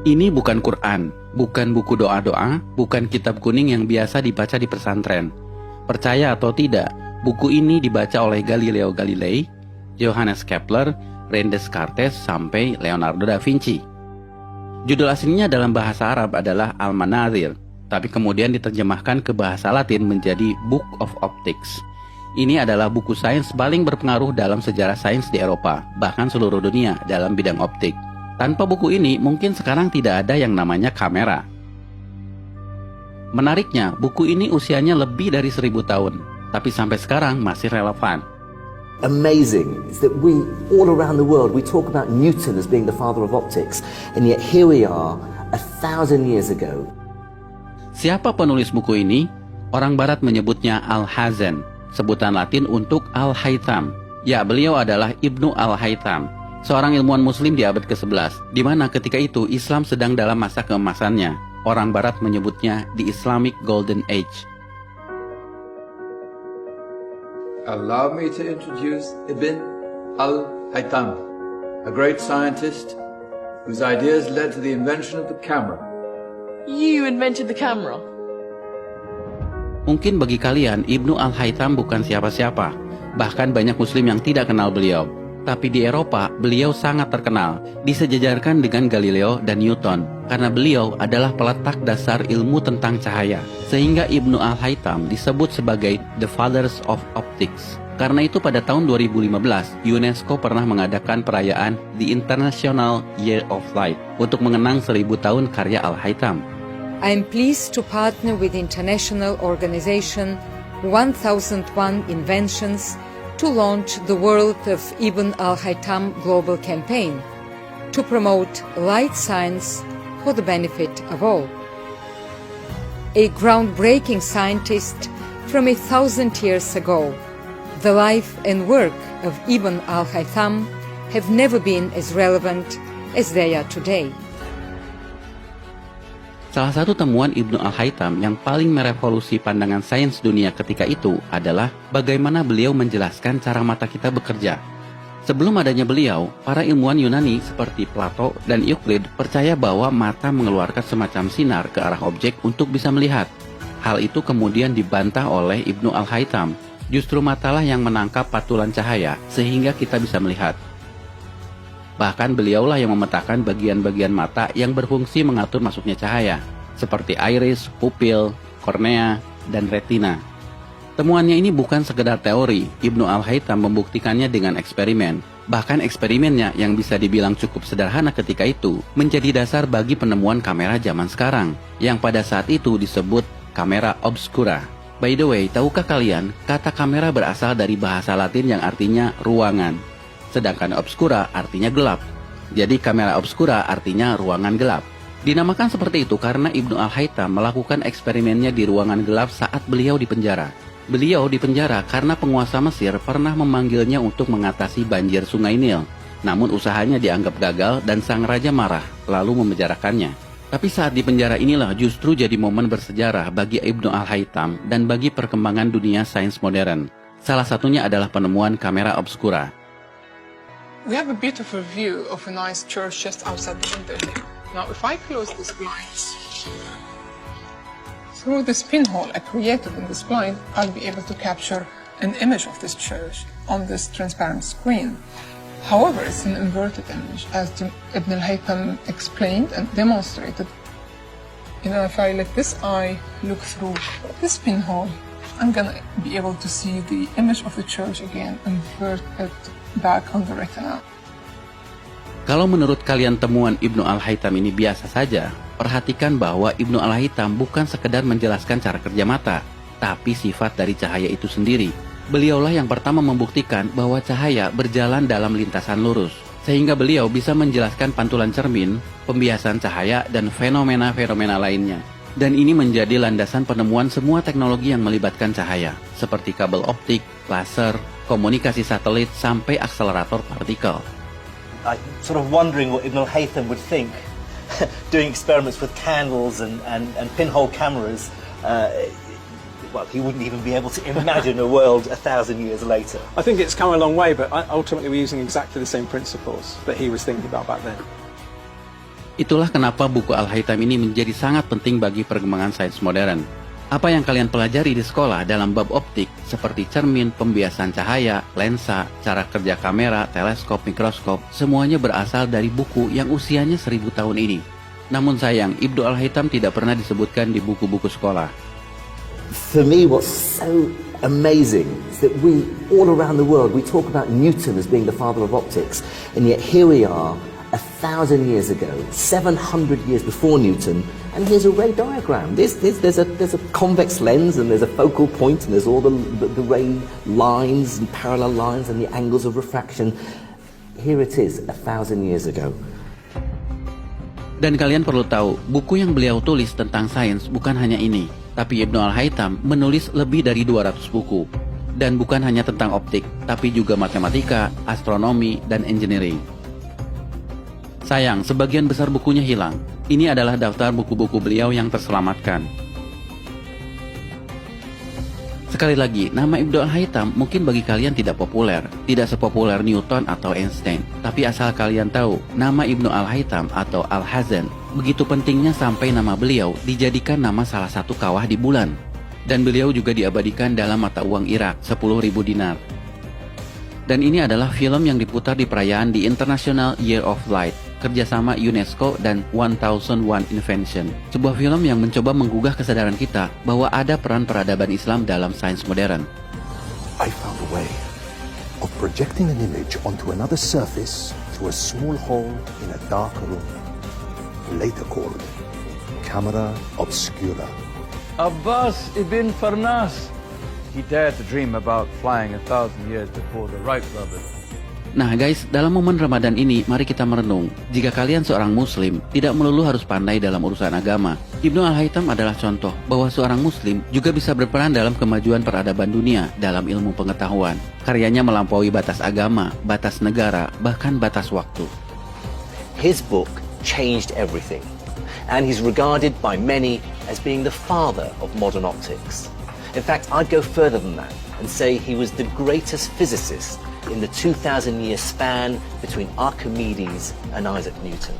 Ini bukan Quran, bukan buku doa-doa, bukan kitab kuning yang biasa dibaca di pesantren. Percaya atau tidak, buku ini dibaca oleh Galileo Galilei, Johannes Kepler, René Descartes, sampai Leonardo da Vinci. Judul aslinya dalam bahasa Arab adalah Al-Manazil, tapi kemudian diterjemahkan ke bahasa Latin menjadi Book of Optics. Ini adalah buku sains paling berpengaruh dalam sejarah sains di Eropa, bahkan seluruh dunia dalam bidang optik. Tanpa buku ini, mungkin sekarang tidak ada yang namanya kamera. Menariknya, buku ini usianya lebih dari 1000 tahun, tapi sampai sekarang masih relevan. Amazing is that we, all around the world, we talk about Newton as being the father of optics, and yet here we are, 1,000 years ago. Siapa penulis buku ini? Orang Barat menyebutnya Al-Hazen, sebutan Latin untuk Al-Haytham. Ya, beliau adalah Ibnu Al-Haytham, seorang ilmuwan muslim di abad ke-11, di mana ketika itu Islam sedang dalam masa keemasannya. Orang Barat menyebutnya the Islamic Golden Age. Allow me to introduce Ibn al-Haytham, a great scientist whose ideas led to the invention of the camera. You invented the camera? Mungkin bagi kalian, Ibnu Al-Haytham bukan siapa-siapa. Bahkan banyak muslim yang tidak kenal beliau. Tapi di Eropa, beliau sangat terkenal, disejajarkan dengan Galileo dan Newton, karena beliau adalah peletak dasar ilmu tentang cahaya. Sehingga Ibnu Al-Haytham disebut sebagai The Fathers of Optics. Karena itu pada tahun 2015, UNESCO pernah mengadakan perayaan The International Year of Light untuk mengenang 1000 tahun karya Al-Haytham. I am pleased to partner with the international organization 1001 Inventions to launch the World of Ibn al-Haytham Global Campaign to promote light science for the benefit of all. A groundbreaking scientist from 1,000 years ago, the life and work of Ibn al-Haytham have never been as relevant as they are today. Salah satu temuan Ibnu Al-Haytham yang paling merevolusi pandangan sains dunia ketika itu adalah bagaimana beliau menjelaskan cara mata kita bekerja. Sebelum adanya beliau, para ilmuwan Yunani seperti Plato dan Euclid percaya bahwa mata mengeluarkan semacam sinar ke arah objek untuk bisa melihat. Hal itu kemudian dibantah oleh Ibnu Al-Haytham. Justru matalah yang menangkap patulan cahaya sehingga kita bisa melihat. Bahkan beliaulah yang memetakan bagian-bagian mata yang berfungsi mengatur masuknya cahaya, seperti iris, pupil, kornea, dan retina. Temuannya ini bukan sekedar teori, Ibnu Al-Haytham membuktikannya dengan eksperimen. Bahkan eksperimennya yang bisa dibilang cukup sederhana ketika itu, menjadi dasar bagi penemuan kamera zaman sekarang, yang pada saat itu disebut kamera obscura. By the way, tahukah kalian, kata kamera berasal dari bahasa Latin yang artinya ruangan. Sedangkan obscura artinya gelap. Jadi kamera obscura artinya ruangan gelap. Dinamakan seperti itu karena Ibnu Al-Haytham melakukan eksperimennya di ruangan gelap saat beliau di penjara. Beliau di penjara karena penguasa Mesir pernah memanggilnya untuk mengatasi banjir Sungai Nil. Namun usahanya dianggap gagal dan sang raja marah, lalu memenjarakannya. Tapi saat di penjara inilah justru jadi momen bersejarah bagi Ibnu Al-Haytham dan bagi perkembangan dunia sains modern. Salah satunya adalah penemuan kamera obscura. We have a beautiful view of a nice church just outside the window here. Now, if I close these blinds, through this pinhole I created in this blind, I'll be able to capture an image of this church on this transparent screen. However, it's an inverted image, as Ibn al-Haytham explained and demonstrated. If I let this eye look through this pinhole, I'm gonna be able to see the image of the church again, invert it back on the retina. Kalau menurut kalian temuan Ibnu Al-Haytham ini biasa saja, perhatikan bahwa Ibnu Al-Haytham bukan sekedar menjelaskan cara kerja mata, tapi sifat dari cahaya itu sendiri. Beliaulah yang pertama membuktikan bahwa cahaya berjalan dalam lintasan lurus, sehingga beliau bisa menjelaskan pantulan cermin, pembiasan cahaya, dan fenomena-fenomena lainnya. Dan ini menjadi landasan penemuan semua teknologi yang melibatkan cahaya, seperti kabel optik, laser, komunikasi satelit, sampai akselerator partikel. I'm sort of wondering what Ibn al-Haytham would think doing experiments with candles and pinhole cameras. Well, he wouldn't even be able to imagine a world 1,000 years later. I think it's come a long way, but ultimately we're using exactly the same principles that he was thinking about back then. Itulah kenapa buku Al-Haytham ini menjadi sangat penting bagi perkembangan sains modern. Apa yang kalian pelajari di sekolah dalam bab optik seperti cermin, pembiasan cahaya, lensa, cara kerja kamera, teleskop, mikroskop, semuanya berasal dari buku yang usianya 1000 tahun ini. Namun sayang, Ibnu Al-Haytham tidak pernah disebutkan di buku-buku sekolah. For me, what's so amazing is that we, all around the world, we talk about Newton as being the father of optics, and yet here we are, 1,000 years ago, 700 years before Newton, and here's a ray diagram. There's a convex lens, and there's a focal point, and there's all the ray lines and parallel lines and the angles of refraction. Here it is, 1,000 years ago. Dan kalian perlu tahu, buku yang beliau tulis tentang sains bukan hanya ini, tapi Ibnu Al-Haytham menulis lebih dari 200 buku. Dan bukan hanya tentang optik, tapi juga matematika, astronomi, dan engineering. Sayang, sebagian besar bukunya hilang. Ini adalah daftar buku-buku beliau yang terselamatkan. Sekali lagi, nama Ibnu Al-Haytham mungkin bagi kalian tidak populer, tidak sepopuler Newton atau Einstein. Tapi asal kalian tahu, nama Ibnu Al-Haytham atau Al-Hazan begitu pentingnya sampai nama beliau dijadikan nama salah satu kawah di bulan. Dan beliau juga diabadikan dalam mata uang Irak, 10.000 dinar. Dan ini adalah film yang diputar di perayaan di International Year of Light, kerjasama UNESCO dan 1001 Invention. Sebuah film yang mencoba menggugah kesadaran kita bahwa ada peran peradaban Islam dalam sains modern. I found a way of projecting an image onto another surface through a small hole in a dark room, later called camera obscura. Abbas ibn Farnas. He dared to dream about flying 1,000 years before the Wright brothers. Nah guys, dalam momen Ramadan ini, mari kita merenung. Jika kalian seorang muslim, tidak melulu harus pandai dalam urusan agama. Ibnu Al-Haytham adalah contoh bahwa seorang muslim juga bisa berperan dalam kemajuan peradaban dunia dalam ilmu pengetahuan. Karyanya melampaui batas agama, batas negara, bahkan batas waktu. His book changed everything, and he's regarded by many as being the father of modern optics. In fact, I'd go further than that and say he was the greatest physicist in the 2,000-year span between Archimedes and Isaac Newton.